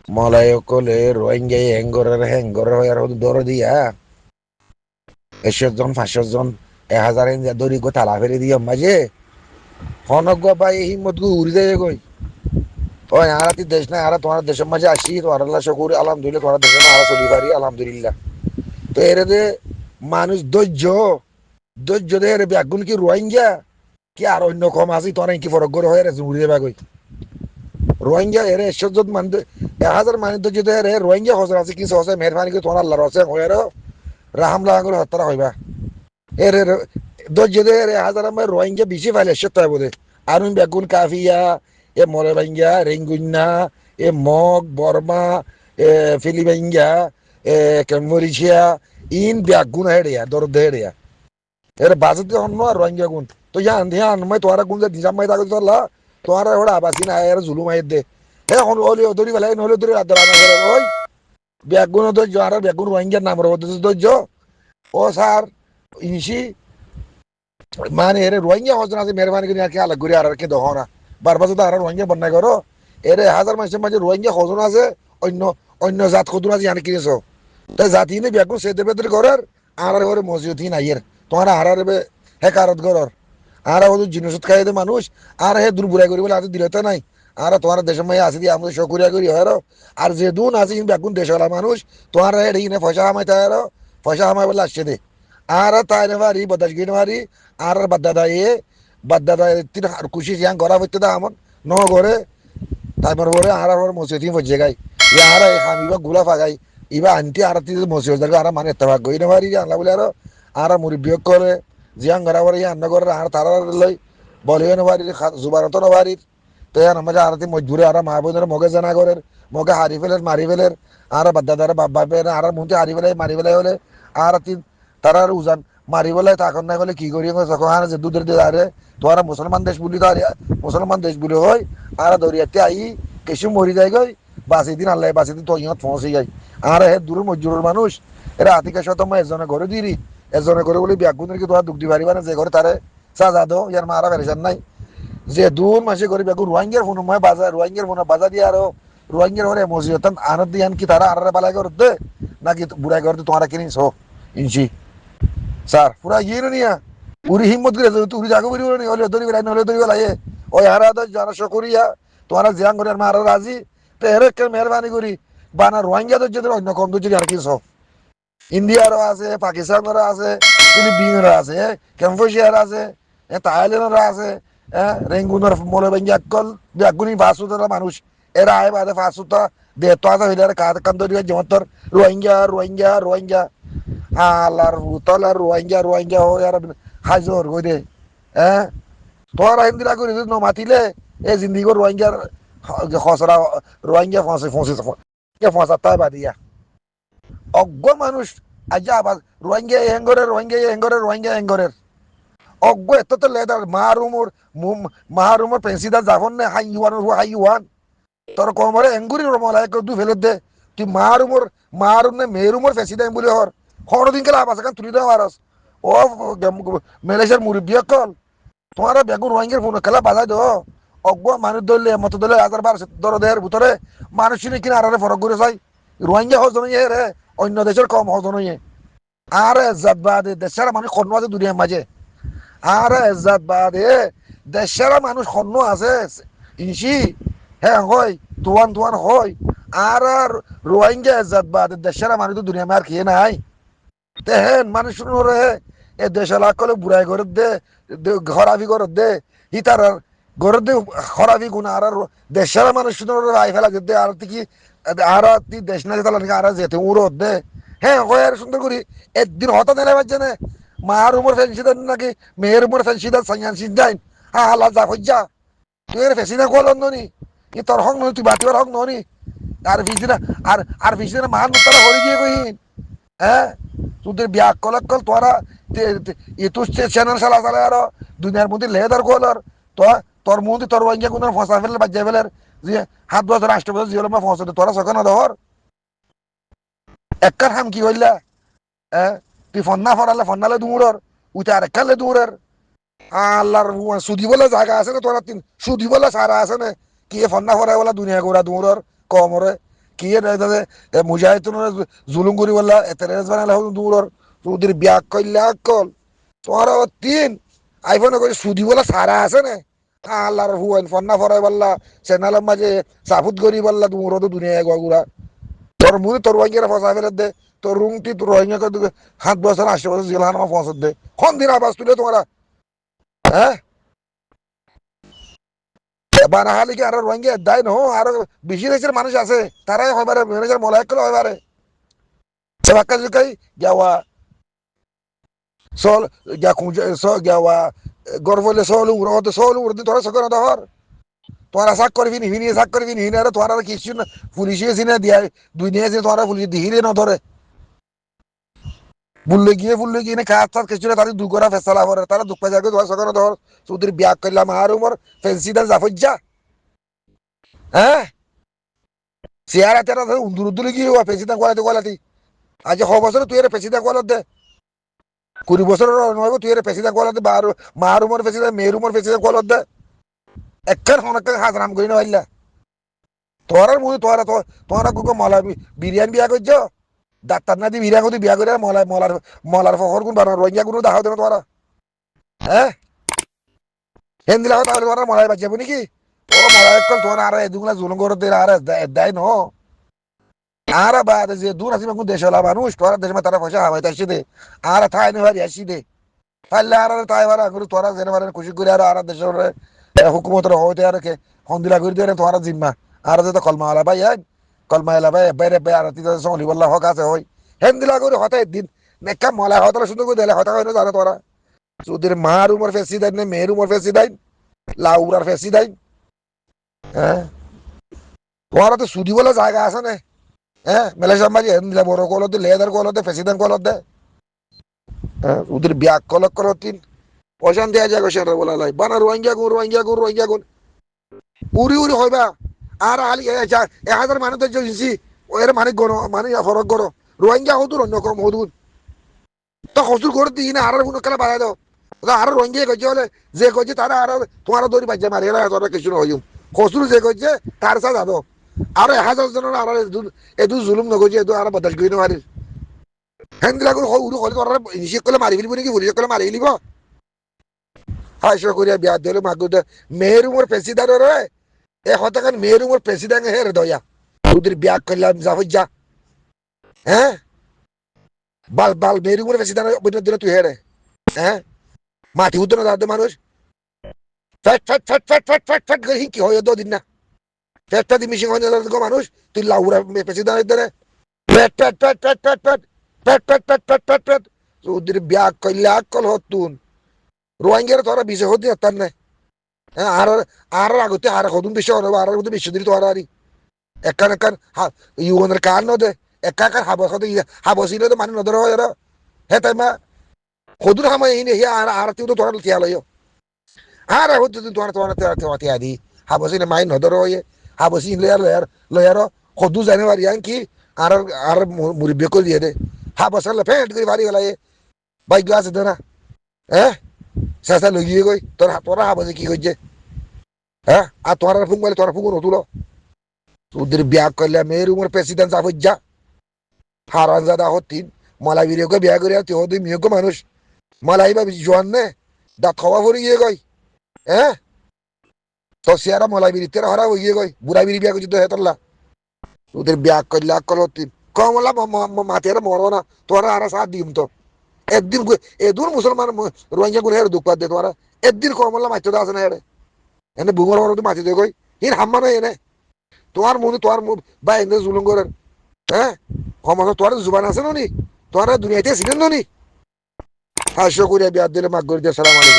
মলায়কলে রোহিঙ্গা হ্যাঙ্গরের আর দৌড় দিয়া 100 জন 500 জন 1000 দড়ি গো তালা ফেলে দিয়ে মাঝে হনক গো বা এই হিম্মত গো উড়ি যায় গই ও আর দেশ না আর তোমার দেশের মাঝে আসি তো আল্লাহ শুকুর আলহামদুলিল্লাহ তোমার দেশের মাঝে চলি পারি আলহামদুলিল্লাহ তো এর যে মানুষ ধৈর্য দে এর ব্যাগুন কি রোহিঙ্গা কি আর অন্য কম আছে তোরা কি ফরক করে হয়ে উড়ি দেবা গই রোহিঙ্গা এর 100 জন মান 1000 মানুষ যদি এর রোহিঙ্গা হজর আছে কিছু আছে মেহরবানি করে তোমার আল্লাহর আছে হয়ে রাহাম লাগাঙ্গুর হত্যারা হইবা এর ধৈর্য দে এর 1000 আমার রোহিঙ্গা বেশি ফাইলে সেটাই বোধে আরুন বেগুন কাফিয়া এ মরে ভাঙ্গা রেঙ্গুন্না এ মগ বর্মা এ ফিলিপাইঙ্গা এ মরিচিয়া ইন বেগুন হেড়িয়া দরদ হেড়িয়া এর বাজতে অন্য আর রোহিঙ্গা গুণ তো ইয়ান মই তোরা গুণ যে দিজাম মাই তাগল তোলা তোরা ওরা আবাসি না এর জুলুম আইত দে হে হন ওলি দড়ি বেলাই নহলে দড়ি আদরা না করে ওই বেগুন ধৈর্য আর বেগুন রোহিঙ্গার নাম রব ধৈর্য ও স্যার ইনসি মানে এর রোহিঙ্গা হজন আছে মেহরবানি করে আর কি আলাগ করে আর কি দহ না বারবার যদি আর রোহিঙ্গা বন্যায় করো এর 1000 মানুষের মাঝে রোহিঙ্গা হজন আছে অন্য অন্য জাত খদুন আছে জানি কিনেছ তাই জাতি নে বেগুন সে দেবে করার আর ঘরে মসজিদ নাইয়ের তোমার আর হেকারত করার আর ওদের জিনিস খাই দে মানুষ আর হে দূর বুড়াই করি বলে আজ দিলতে নাই আর তোমার দেশের মাঝে আসি দিয়ে আমাদের সকরিয়া করি হয় আর যে দুন আছে বেগুন দেশওয়ালা মানুষ তোমার এনে পয়সা হামাইতে হয় পয়সা হামাই বলে আসছে দে আর তাই নেবারি বদাস গিয়ে নেবারি আর বাদ্দাদা তিন খুশি ইয়াং গড়া হইতে দা আমার ন ঘরে তারপর বলে আর মসজিদ পৌঁছে গাই আর হামিবা গুলা ফাগাই ইবা আনটি আর মসজিদ আর মানে এতভাগ গই নেবারি আল্লাহ বলে আর মুরব্বী করে জিয়াং গড়া বলে আন্ন করে আর তারা লই বলিও নেবারি জুবারত নেবারি তো আমাদের আরতি মজবুরে আর মা বোনের মগে জানা করে মগে হারি ফেলের মারি ফেলের আর বাদ্দাদারে বাবা পেন আর মুহূর্তে হারি ফেলে মারি ফেলে হলে আর তিন তারা উজান মারি বলে তখন না বলে কি করি যখন আর যে দুধের দিয়ে আরে তোরা মুসলমান দেশ বলি তো মুসলমান দেশ বলি হয় আর দরিয়াতে আই কিছু মরি যায় গই বাসি দিন আল্লাহ বাসি দিন তো ইহত পৌঁছে যায় আর হে দূর মজুরের মানুষ এরা আতিকা শত এজনে ঘরে দিরি এজনে ঘরে বলি ব্যাগুনের কি তোরা দুঃখ দি পারিবা না যে ঘরে তারে সাজা দো ইয়ার মারা ফেরেছেন নাই যে দূর মাসে করে বেগু রোহিঙ্গার ফোন মই বাজার রোহিঙ্গার ফোন বাজা দিয়ে আরো রোহিঙ্গার হরে মসজিদ আনন্দ দিয়ান কি তারা আর বালাই করতে নাকি বুড়াই করতে তোমরা কিনিস ইনসি স্যার পুরা ইয়ে নিয়া পুরি হিম্মত করে তুই জাগো বলি নি হলে দড়ি বেলাই নহলে দড়ি বেলাই ওই হারা তো জানা সকরিয়া তোমরা জিয়াং করে মারা রাজি তো এর কে মেহরবানি করি বানা রোহিঙ্গা তো যদি অন্য কম তো যদি আর কিছু ইন্ডিয়ারও আছে পাকিস্তানেরও আছে ফিলিপিনেরও আছে ক্যাম্পোশিয়ার আছে থাইল্যান্ডেরও আছে রেঙ্গুনের মলে ভেঙ্গি একল বেগুনি ফাঁসুতারা মানুষ এরা আয় বাদে ফাঁসুতা দেতো আছে হইলে কান ধরিয়া যেমন তোর রোহিঙ্গা রোহিঙ্গা রোহিঙ্গা আল্লাহর তলার রোহিঙ্গা রোহিঙ্গা হো আর হাজর কই দে তোর হিন্দিরা করি ন মাতিলে এ জিন্দিগো রোহিঙ্গার খসরা রোহিঙ্গা ফসা তাই বাদিয়া অজ্ঞ মানুষ আজ আবার রোহিঙ্গা অজ্ঞ এত তো লেদার মারুমর পেন্সিদার জাফন নে হাই ইউয়ান তোর কমরে এঙ্গুরি মলাই দু ফেলে দে তুই মারুম নে মেরুমর পেন্সিদাম বলে হর দিন কেলা আবাস তুলি দেওয়া আরস ও মালয়েশিয়ার মুরব্বী কল তোমার বেগুন রোহিঙ্গার ফোন খেলা বাজাই দো অজ্ঞ মানুষ ধরলে মত ধরলে 1012 দর দেহের ভিতরে মানুষ চিনি কিনা আরে ফরক করে চাই রোহিঙ্গা হজন রে অন্য দেশের কম হজন আর এজাত বাদে দেশের মানুষ খন্ন আছে দুনিয়ার মাঝে আর এজাত বাদে দেশের মানুষ খন্ন আছে ইনসি হ্যাঁ হয় তুয়ান হয় আর রোহিঙ্গা এজাত বাদে দেশের মানুষ তো দুনিয়া আর খেয়ে নাই তেহেন মানুষ রে এ দেশে লাখ কলে বুড়াই ঘর দে খরাবি ঘর দে হিতার ঘর দে খরাবি গুণ আর দেশের মানুষ আই ফেলা দে আর কি আর তুই দেশ না যেতে আর যেতে উড়ো দে হ্যাঁ হয় আর সুন্দর করি একদিন হতা দিলে পারছে না মার উমর ফেন্সিদার নাকি মেয়ের উমর ফেন্সিদার সাইয়ান সিদ্ধাইন হ্যাঁ আল্লাহ যা হজ্জা তুই এর ফেসিনা কল নি ই তোর হক নই তুই বাতিবার হক নি আর ফিসিনা মাহান মুক্তারা হয়ে গিয়ে কহিন হ্যাঁ তোদের বিয়া কল তোরা ইতুস চ্যানেল চালা চালে আর দুনিয়ার মধ্যে লেদার কলার তোর মধ্যে তোর ওয়াইঙ্গা কোন ফসা ফেলে বাজ্যা ফেলের যে 7 বছর 8 বছর জিওল মা ফসা তোরা সকানা দহর এককার হাম কি হইলা তুই ফন্না ফরালে ফন্নালে দূরর উঠে আর এককালে দূরের আল্লাহর সুদি বলে জায়গা আছে না তোরা তিন সুদি বলে সারা আছে না কি ফন্না ফরাই বলা দুনিয়া গোড়া দূরর কমরে কি মুজাহিদ জুলুম করি বললা টেরেস বানালে দূর সুদির বিয়া করলে কল তোমার তিন আইফোনে করে সুদি বলা সারা আছে না আল্লাহর হুয়াইন ফন্না ফরাই বললা চ্যানেলের মাঝে সাফুত করি বললা তুমি তো দুনিয়া গুড়া তোর মুই তোর রোহিঙ্গা ফসা ফেরত দে তোর রুমটি তোর রোহিঙ্গা করে 7 বছর 8 বছর জেল হানা পৌঁছত দে কোন দিন আবাস তুলে তোমরা হ্যাঁ বানাহালি কি আরো রোহিঙ্গা দায় ন আরো বেশি দেশের মানুষ আছে তারাই হইবারে ম্যানেজার মলায়ক করে হইবারে সেবাক্কা জুকাই যাওয়া sol ya kunja so ya wa gorvole solu urdi তোরা সকর দহর তোরা সাক করবি নি হিনি সাক করবি নি হিনি আর তোরা কিছু না পুলিশে সিনে দিয়া দুনিয়া যে তোরা পুলিশ দিহিরে না ধরে বুললে গিয়ে না কাজ তার কিছু না তাদের দুগরা ফেসলা করে তারা দুঃখ জায়গা তোরা সকর দহর সুদের বিয়া করলাম আর উমর ফেন্সিদার জাফজ্জা হ্যাঁ সিয়ারা তেরা উন্দুর গিয়ে ফেন্সিদা কোয়ালাতি আজ হ বছর তুই এর ফেন্সিদা কোয়ালত দে 20 বছর নয় তুই এর প্রেসিডেন্ট কোয়ালতে মার উমর প্রেসিডেন্ট মেয়ের উমর প্রেসিডেন্ট কোয়ালত দে একখান হনক হাজরাম করি না পাইলা তোর মুই তোরা কুকো মলা বিরিয়ানি বিয়া করছ ডাক্তার না দি বিয়া করে মলার ফখর গুণ বানা রোহিঙ্গা গুণ দাও দেন তোরা হ্যাঁ হেন দিলা তাহলে তোরা মলাই বাঁচাবো নাকি ও মলাই কল তোরা আর এদুগুলা জুলুম করে দে আর দেয় ন আর বাদ যে দূর আসিমা কোন দেশ হলা মানুষ তোরা দেশ তারা পয়সা হাওয়াইতে আসি দে আর থাই নি ভারি আসি দে তাহলে আর তাই বার আগুন তোরা জেনে বারে খুশি করে আর দেশের হুকুমতের হইতে আর কে হন্দিলা করে দিয়ে তোরা জিম্মা আর যে তো কলমা আলা ভাই কলমা আলা ভাই বাইরে বে আর তিতে সলি বল্লা হক আছে হই হেন্দিলা করে হতে দিন নেকা মলা হতলা সুন্দর করে দিলে হতা হয় না জানো তোরা সুদের মার উমর ফেসি দেন মেয়ের উমর ফেসি দেন লাউরার ফেসি দেন হ্যাঁ তোরা তো সুদি বলে জায়গা আছে না হ্যাঁ মেলেশিয়া মাঝে হেন্দিলা বড় কলতে লেদার কলতে ফেসি দেন কলতে ওদের ব্যাগ কলক করতিন পয়সা দেয়া যায় সেটা বলা লাই বানা রোহিঙ্গা গুন উড়ি হইবা আর আলি 1000 মানুষ তো জিসি এর মানে গণ মানে ফরক করো রোহিঙ্গা হদুর অন্য কম হদুর তো হসুর করে দিই না আর কোনো খেলা বাড়াই দাও আর রোহিঙ্গা কইছে হলে যে কইছে তারা আর তোমার দড়ি বাজে মারি এলা তোরা কিছু না হইম হসুর যে কইছে তার সাথে যাবো আর 1000 জনের আর এদু জুলুম নগইছে এদু আর বদল কই না মারি হেন্দিলা করে উড়ু হলে তোরা নিষেধ করলে মারি ফেলিব নাকি পুলিশ করলে মারি ফেলিব হাসা করিয়া বিয়া দিলে মাগুদ মেয়ের উমর প্রেসিডেন্ট রে এ হতকান মেয়ের উমর প্রেসিডেন্ট হে রে দয়া তোদের বিয়া করলাম যা হ্যাঁ বাল মেয়ের উমর প্রেসিডেন্ট বইনা দিলে তুই হেরে হ্যাঁ মাটি উঠতে না দাঁড়াতে মানুষ ফ্যাট করে কি হয় দিন না ফ্যাট মিশিং হয় না মানুষ তুই লাউরা প্রেসিডেন্ট ধরে ফ্যাট তোদের বিয়া করলে আকল হতুন রোহিঙ্গার তোরা বিষয় হতে তার না হ্যাঁ আর আগতে আর কদম বেশি হবে আর মধ্যে বেশি দিল তোরা আরই একান ইউনের কার নদে একাকার হাবসিল তো মানে নদর হয় হে তাই মা কদুর হামাই হিনে হে আর তুই তো তোরা তিয়াল আর হতে তোরা তিয়া দি হাবসিলে মাই নদর হয় হাবসি লয়ার কদু জানে পারি কি আর মুরব্বী করে দিয়ে দে হাবসালে ফেট করে বাড়ি গেলাই ভাগ্য আছে তো না হ্যাঁ শেষা লগিয়ে গই তোরা হাবসে কি করছে হ্যাঁ আর তোরা ফুং বলে তোরা ফুঙ্গ নতুলো তোদের বিয়া করলে মেয়ের উমর প্রেসিডেন্ট যা হারান জাদা হতিন মালাই বিরিয়কে বিয়া করে তুই হতে মিয়ক মানুষ মালাই বা জোয়ান নে দাঁত খাওয়া ভরে গিয়ে গই হ্যাঁ তো সিয়ারা মালাই বিরি তেরা হারা হয়ে গিয়ে গই বুড়া বিরি বিয়া করছি তো হেতল্লা তোদের বিয়া করলে আকল হতিন কমলা মাথের মরো না তোরা আর সাথ দিম তো একদিন এদুর মুসলমান রোহিঙ্গা গুলো হেরে দুঃখ দে তোরা একদিন কমলা মাইতে আছে না হেরে এনে বুমর হরতে মাতি দে কই হিন হাম্মা না এনে তোমার মনে তোমার বা এনে জুলুম করেন হ্যাঁ সমাজ তোর জুবান আছে নি তোরা দুনিয়াতে ছিলেন নি হাস্য করিয়া বিয়ার দিলে মাগ করে দিয়ে সালাম আলাইকুম